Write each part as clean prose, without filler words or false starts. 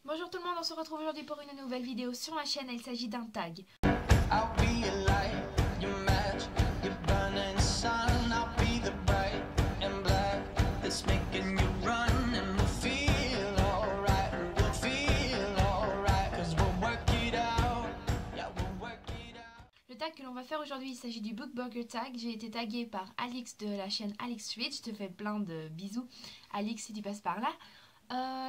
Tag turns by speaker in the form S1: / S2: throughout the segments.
S1: Bonjour tout le monde, on se retrouve aujourd'hui pour une nouvelle vidéo sur ma chaîne. Il s'agit d'un tag. Le tag que l'on va faire aujourd'hui, il s'agit du Book Burger Tag. J'ai été taguée par Alix de la chaîne Alix Street. Je te fais plein de bisous, Alix, si tu passes par là.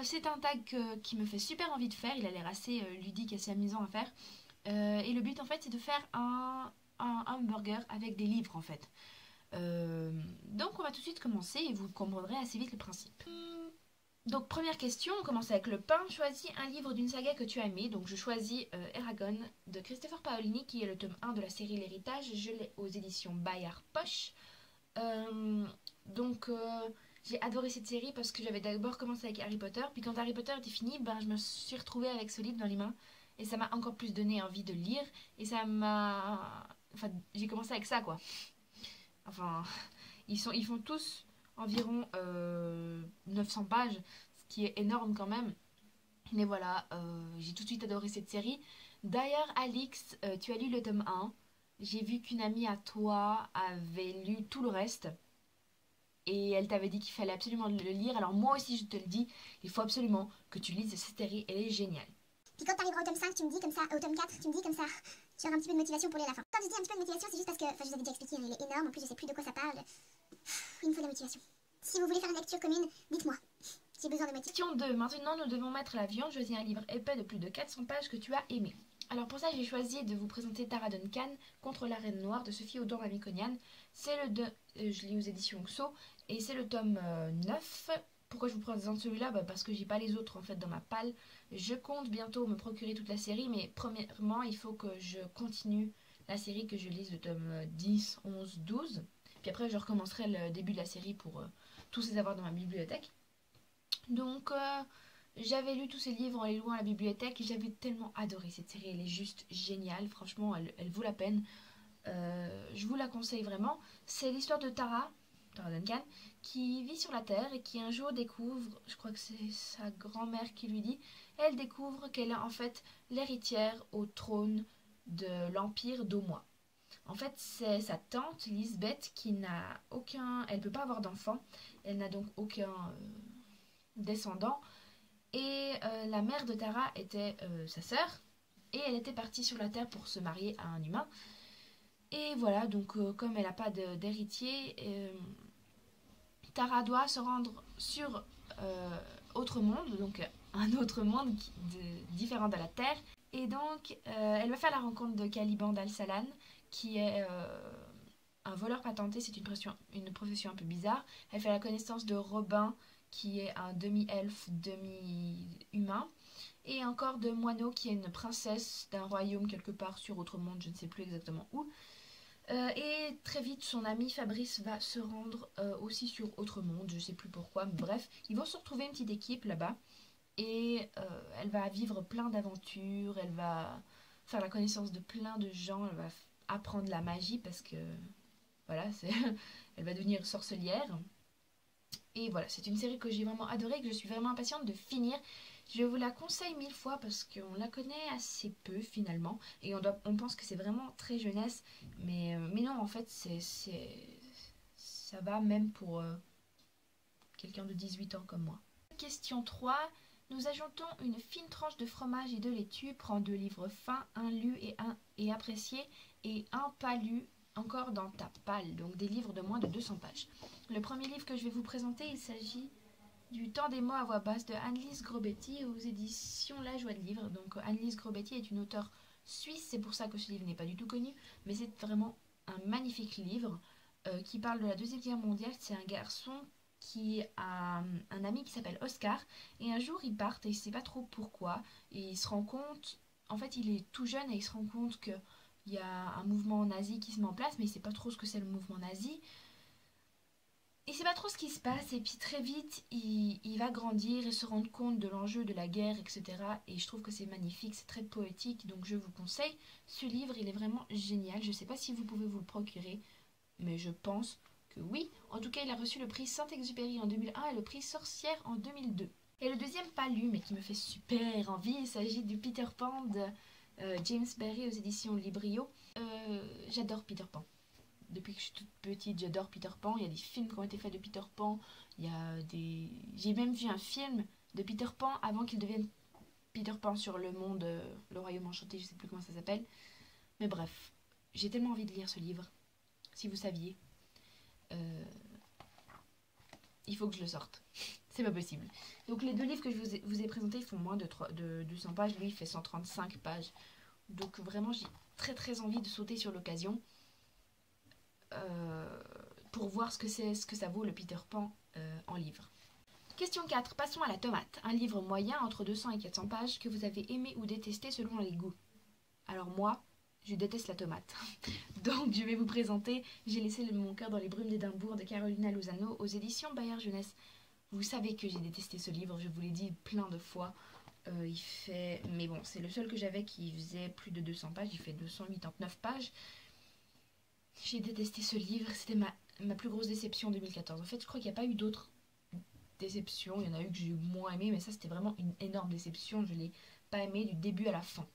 S1: C'est un tag qui me fait super envie de faire. Il a l'air assez ludique, assez amusant à faire. Et le but en fait c'est de faire un hamburger avec des livres en fait. Donc on va tout de suite commencer et vous comprendrez assez vite le principe. Donc première question, on commence avec le pain. Choisis un livre d'une saga que tu as aimé. Donc je choisis Eragon de Christopher Paolini qui est le tome 1 de la série L'Héritage. Je l'ai aux éditions Bayard Poche. Donc j'ai adoré cette série parce que j'avais d'abord commencé avec Harry Potter. Puis quand Harry Potter était fini, je me suis retrouvée avec ce livre dans les mains. Et ça m'a encore plus donné envie de lire. Et ça m'a... Enfin, j'ai commencé avec ça, quoi. Enfin, ils font tous environ 900 pages, ce qui est énorme quand même. Mais voilà, j'ai tout de suite adoré cette série. D'ailleurs, Alix, tu as lu le tome 1. J'ai vu qu'une amie à toi avait lu tout le reste. Et elle t'avait dit qu'il fallait absolument le lire. Alors moi aussi, je te le dis, il faut absolument que tu lises cette série. Elle est géniale.
S2: Puis quand t'arriveras au tome 5, tu me dis comme ça, au tome 4, tu me dis comme ça, tu auras un petit peu de motivation pour lire la fin. Quand je dis un petit peu de motivation, c'est juste parce que, enfin je vous avais déjà expliqué, il est énorme, en plus je sais plus de quoi ça parle. Il me faut de la motivation. Si vous voulez faire une lecture commune, dites-moi. J'ai besoin de motivation.
S1: Question 2. Maintenant, nous devons mettre la viande. Choisis un livre épais de plus de 400 pages que tu as aimé. Alors pour ça, j'ai choisi de vous présenter Tara Duncan contre la Reine Noire de Sophie Audon-Mamikonian. C'est je lis aux éditions XO et c'est le tome 9. Pourquoi je vous présente celui-là? Parce que j'ai pas les autres en fait dans ma palle. Je compte bientôt me procurer toute la série, mais premièrement, il faut que je continue la série, que je lise le tome 10, 11, 12. Puis après, je recommencerai le début de la série pour tous les avoir dans ma bibliothèque. Donc, j'avais lu tous ces livres en les louant à la bibliothèque et j'avais tellement adoré cette série. Elle est juste géniale, franchement, elle vaut la peine. Je vous la conseille vraiment. C'est l'histoire de Tara Duncan, qui vit sur la Terre et qui un jour découvre, je crois que c'est sa grand-mère qui lui dit, elle découvre qu'elle est en fait l'héritière au trône de l'Empire d'Omois. En fait, c'est sa tante Lisbeth qui n'a aucun... Elle ne peut pas avoir d'enfant, elle n'a donc aucun descendant. Et la mère de Tara était sa sœur, et elle était partie sur la Terre pour se marier à un humain. Et voilà, donc comme elle n'a pas d'héritier, Tara doit se rendre sur autre monde, donc un autre monde différent de la Terre. Et donc elle va faire la rencontre de Caliban d'Al-Salan, qui est un voleur patenté. C'est une profession un peu bizarre. Elle fait la connaissance de Robin, qui est un demi-elfe, demi-humain. Et encore de Moineau, qui est une princesse d'un royaume quelque part sur autre monde, je ne sais plus exactement où. Et très vite, son ami Fabrice va se rendre aussi sur autre monde, je sais plus pourquoi, mais bref, ils vont se retrouver une petite équipe là-bas. Et elle va vivre plein d'aventures, elle va faire la connaissance de plein de gens, elle va apprendre la magie parce que, voilà, elle va devenir sorcelière. Et voilà, c'est une série que j'ai vraiment adorée, que je suis vraiment impatiente de finir. Je vous la conseille 1000 fois parce qu'on la connaît assez peu finalement. Et on pense que c'est vraiment très jeunesse. Mais non, en fait, ça va même pour quelqu'un de 18 ans comme moi. Question 3. Nous ajoutons une fine tranche de fromage et de laitue. Prends 2 livres fins, un lu et apprécié et un pas lu encore dans ta palle. Donc des livres de moins de 200 pages. Le premier livre que je vais vous présenter, il s'agit du Temps des mots à voix basse de Annelise Grobetti aux éditions La Joie de Livre. Donc Annelise Grobetti est une auteure suisse, c'est pour ça que ce livre n'est pas du tout connu, mais c'est vraiment un magnifique livre qui parle de la Deuxième Guerre mondiale. C'est un garçon qui a un ami qui s'appelle Oscar, et un jour ils partent et il ne sait pas trop pourquoi, et il se rend compte, en fait il est tout jeune et il se rend compte qu'il y a un mouvement nazi qui se met en place, mais il ne sait pas trop ce que c'est le mouvement nazi. Il ne sait pas trop ce qui se passe, et puis très vite il va grandir et se rendre compte de l'enjeu de la guerre, etc. Et je trouve que c'est magnifique, c'est très poétique, donc je vous conseille ce livre, il est vraiment génial. Je ne sais pas si vous pouvez vous le procurer, mais je pense que oui. En tout cas, il a reçu le prix Saint-Exupéry en 2001 et le prix Sorcière en 2002. Et le deuxième pas lu mais qui me fait super envie, il s'agit du Peter Pan de James Barrie aux éditions Librio. J'adore Peter Pan. Depuis que je suis toute petite, j'adore Peter Pan. Il y a des films qui ont été faits de Peter Pan. J'ai même vu un film de Peter Pan avant qu'il devienne Peter Pan sur le monde, le royaume enchanté, je sais plus comment ça s'appelle. Mais bref, j'ai tellement envie de lire ce livre. Si vous saviez. Il faut que je le sorte. C'est pas possible. Donc les deux livres que je vous ai présentés font moins de 200 pages. Lui, il fait 135 pages. Donc vraiment, j'ai très très envie de sauter sur l'occasion pour voir ce que ça vaut le Peter Pan en livre. Question 4. Passons à la tomate. Un livre moyen entre 200 et 400 pages que vous avez aimé ou détesté selon les goûts. Alors moi, je déteste la tomate. Donc je vais vous présenter J'ai laissé mon cœur dans les brumes d'Édimbourg de Carolina Lozano aux éditions Bayard Jeunesse. Vous savez que j'ai détesté ce livre, je vous l'ai dit plein de fois. Mais bon, c'est le seul que j'avais qui faisait plus de 200 pages, il fait 289 pages. J'ai détesté ce livre, c'était ma plus grosse déception en 2014. En fait, je crois qu'il n'y a pas eu d'autres déceptions, il y en a eu que j'ai moins aimé, mais ça c'était vraiment une énorme déception, je ne l'ai pas aimé du début à la fin.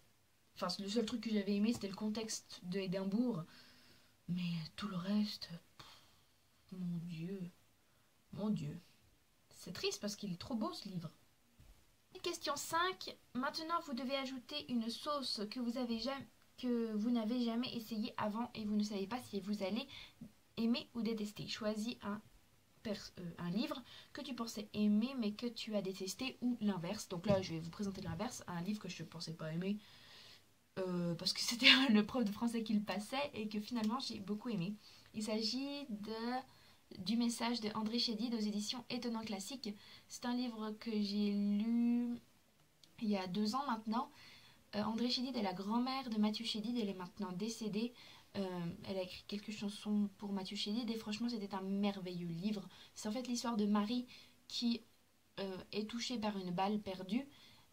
S1: Enfin, le seul truc que j'avais aimé, c'était le contexte de Édimbourg. Mais tout le reste, mon Dieu, mon Dieu. C'est triste parce qu'il est trop beau ce livre. Et question 5. Maintenant, vous devez ajouter une sauce que vous n'avez jamais essayée avant et vous ne savez pas si vous allez aimer ou détester. Choisis un livre que tu pensais aimer mais que tu as détesté ou l'inverse. Donc là, je vais vous présenter l'inverse. Un livre que je ne pensais pas aimer parce que c'était le prof de français qui le passait et que finalement j'ai beaucoup aimé. Il s'agit du message de André Chédid aux éditions Étonnant Classique. C'est un livre que j'ai lu il y a 2 ans maintenant. André Chédid est la grand-mère de Mathieu Chédid, elle est maintenant décédée. Elle a écrit quelques chansons pour Mathieu Chédid et franchement c'était un merveilleux livre. C'est en fait l'histoire de Marie qui est touchée par une balle perdue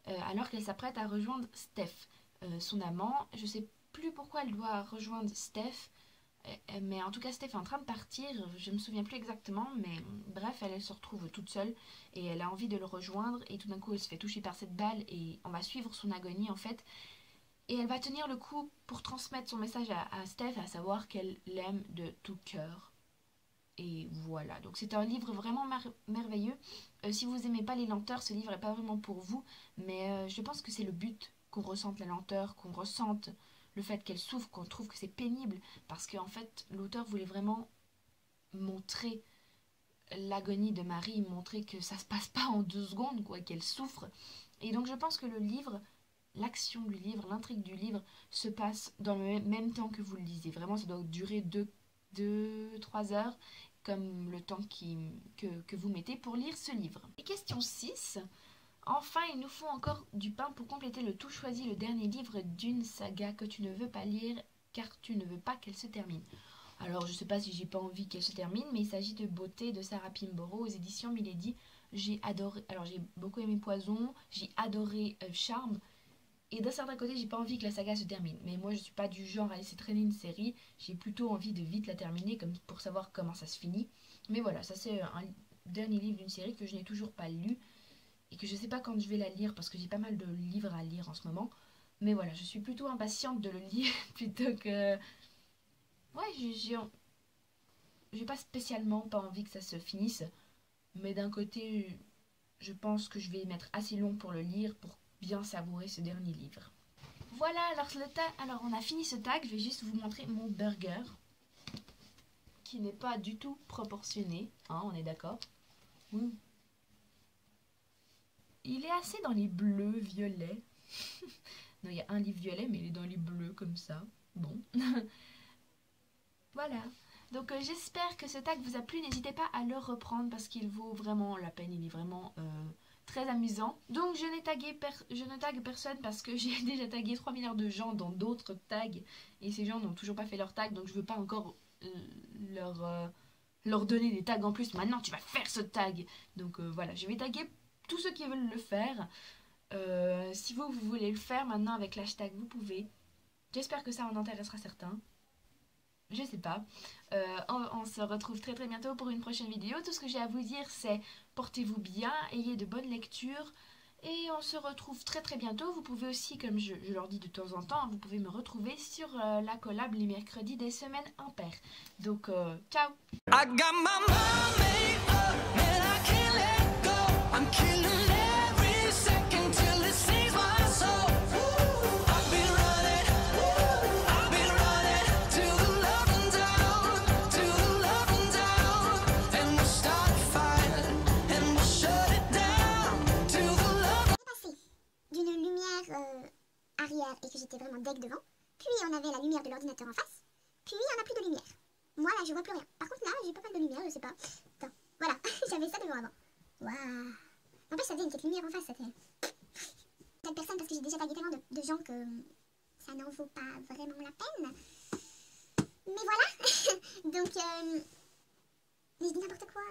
S1: alors qu'elle s'apprête à rejoindre Steph. Son amant, je sais plus pourquoi elle doit rejoindre Steph, mais en tout cas Steph est en train de partir, je me souviens plus exactement, mais bref, elle se retrouve toute seule et elle a envie de le rejoindre et tout d'un coup elle se fait toucher par cette balle et on va suivre son agonie en fait et elle va tenir le coup pour transmettre son message à Steph, à savoir qu'elle l'aime de tout cœur. Et voilà, donc c'est un livre vraiment merveilleux. Si vous aimez pas les lenteurs, ce livre est pas vraiment pour vous, mais je pense que c'est le but, qu'on ressente la lenteur, qu'on ressente le fait qu'elle souffre, qu'on trouve que c'est pénible, parce qu'en fait l'auteur voulait vraiment montrer l'agonie de Marie, montrer que ça se passe pas en 2 secondes, quoi, qu'elle souffre. Et donc je pense que le livre, l'action du livre, l'intrigue du livre se passe dans le même temps que vous le lisez. Vraiment, ça doit durer 2-3 heures, comme le temps que vous mettez pour lire ce livre. Et question 6. Enfin, il nous faut encore du pain pour compléter le tout. Choisis le dernier livre d'une saga que tu ne veux pas lire car tu ne veux pas qu'elle se termine. Alors, je ne sais pas si j'ai pas envie qu'elle se termine, mais il s'agit de Beauté de Sarah Pinborough aux éditions Milady. J'ai adoré, alors j'ai beaucoup aimé Poison, j'ai adoré Charme, et d'un certain côté, j'ai pas envie que la saga se termine. Mais moi, je suis pas du genre à laisser traîner une série, j'ai plutôt envie de vite la terminer comme pour savoir comment ça se finit. Mais voilà, ça c'est un dernier livre d'une série que je n'ai toujours pas lu et que je sais pas quand je vais la lire parce que j'ai pas mal de livres à lire en ce moment. Mais voilà, je suis plutôt impatiente de le lire plutôt que... Ouais, j'ai pas spécialement pas envie que ça se finisse. Mais d'un côté, je pense que je vais mettre assez long pour le lire pour bien savourer ce dernier livre. Voilà, alors on a fini ce tag. Je vais juste vous montrer mon burger qui n'est pas du tout proportionné, hein, on est d'accord? Oui. Il est assez dans les bleus, violets. Non, il y a un livre violet, mais il est dans les bleus comme ça. Bon. Voilà. Donc j'espère que ce tag vous a plu. N'hésitez pas à le reprendre parce qu'il vaut vraiment la peine. Il est vraiment très amusant. Donc je ne tague personne parce que j'ai déjà tagué 3 milliards de gens dans d'autres tags. Et ces gens n'ont toujours pas fait leur tag. Donc je ne veux pas encore leur donner des tags en plus. Maintenant tu vas faire ce tag. Donc voilà, je vais taguer tous ceux qui veulent le faire. Si vous voulez le faire maintenant avec l'hashtag, vous pouvez. J'espère que ça en intéressera certains. Je sais pas. On se retrouve très très bientôt pour une prochaine vidéo. Tout ce que j'ai à vous dire, c'est portez-vous bien, ayez de bonnes lectures. Et on se retrouve très très bientôt. Vous pouvez aussi, comme je leur dis de temps en temps, vous pouvez me retrouver sur la collab les mercredis des semaines impaires. Donc, ciao!
S2: D'une lumière arrière et que j'étais vraiment deg devant. Puis on avait la lumière de l'ordinateur en face. Puis on n'a plus de lumière. Moi là je vois plus rien. Par contre là j'ai pas mal de lumière, je sais pas. Attends, voilà, j'avais ça devant avant. Waouh. En plus ça faisait une petite lumière en face, ça fait. Telle personne parce que j'ai déjà tagué tellement de gens que ça n'en vaut pas vraiment la peine. Mais voilà. Donc mais je dis n'importe quoi.